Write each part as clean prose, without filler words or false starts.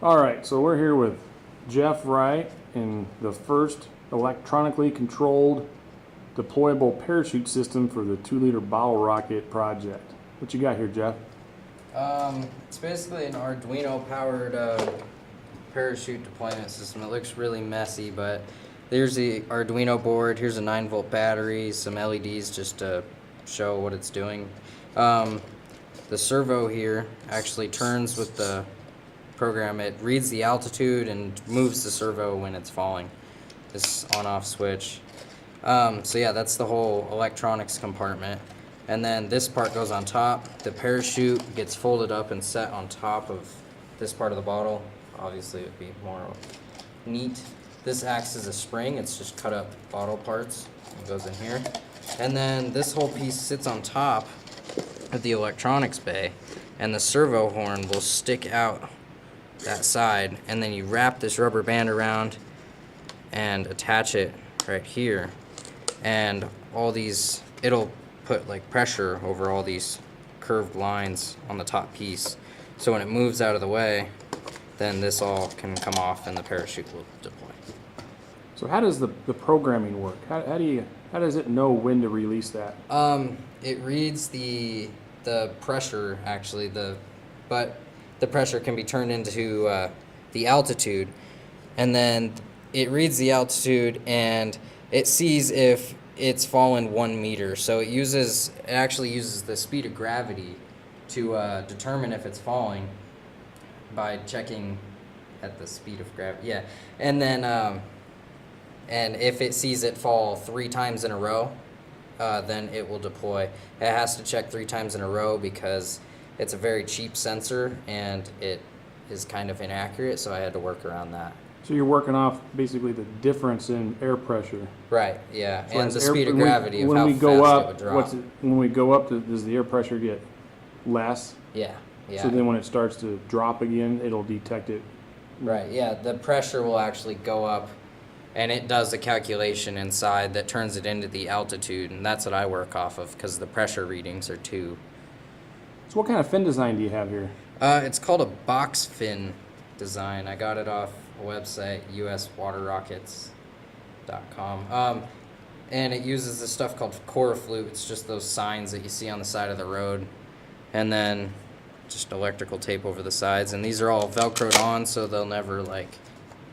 All right, so we're here with Jeff Wright in the first electronically controlled deployable parachute system for the 2-liter bottle rocket project. What you got here, Jeff? It's basically an Arduino powered parachute deployment system. It looks really messy, but there's the Arduino board. Here's a 9-volt battery, some LEDs just to show what it's doing. The servo here actually turns with the program. It reads the altitude and moves the servo when it's falling. This on-off switch. So yeah, that's the whole electronics compartment. And then this part goes on top. The parachute gets folded up and set on top of this part of the bottle. Obviously it would be more neat. This acts as a spring. It's just cut up bottle parts. It goes in here. And then this whole piece sits on top of the electronics bay, and the servo horn will stick out that side, and then you wrap this rubber band around and attach it right here, and all these, it'll put like pressure over all these curved lines on the top piece, so when it moves out of the way, then this all can come off and the parachute will deploy. So how does the programming work? How does it know when to release that? It reads the pressure actually, but the pressure can be turned into the altitude, and then it reads the altitude and it sees if it's fallen 1 meter. So it actually uses the speed of gravity to determine if it's falling by checking at the speed of gravity. Yeah, and then and if it sees it fall 3 times in a row, then it will deploy. It has to check 3 times in a row because it's a very cheap sensor and it is kind of inaccurate, so I had to work around that. So you're working off basically the difference in air pressure. Right, yeah, So and the as speed of gravity of when how we fast go up, it would drop. When we go up, does the air pressure get less? Yeah. So then when it starts to drop again, it'll detect it. Right, yeah, the pressure will actually go up, and it does a calculation inside that turns it into the altitude, and that's what I work off of because the pressure readings are too. So what kind of fin design do you have here? It's called a box fin design. I got it off a website, uswaterrockets.com. And it uses this stuff called core flute. It's just those signs that you see on the side of the road. And then just electrical tape over the sides. And these are all Velcroed on, so they'll never like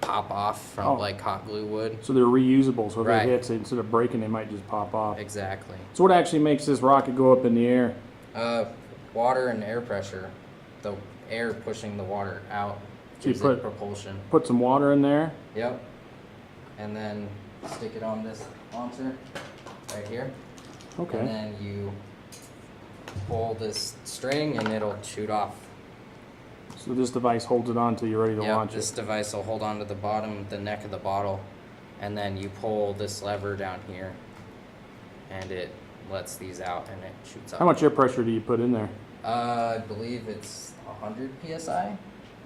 pop off from like hot glue would. So they're reusable, so if Right. they hit, instead of breaking, they might just pop off. Exactly. So what actually makes this rocket go up in the air? Water and air pressure. The air pushing the water out So you gives it propulsion. Put some water in there. Yep. And then stick it on this launcher right here. Okay. And then you pull this string and it'll shoot off. So this device holds it on until you're ready to launch This it. device will hold on to the bottom, the neck of the bottle, and then you pull this lever down here and it lets these out and it shoots up. How much air pressure do you put in there? I believe it's 100 psi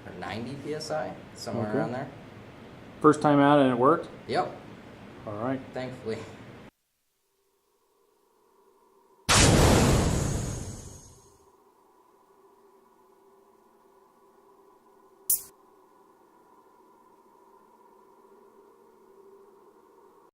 or 90 psi, somewhere Okay. around there. First time out and it worked? Yep, All right. thankfully.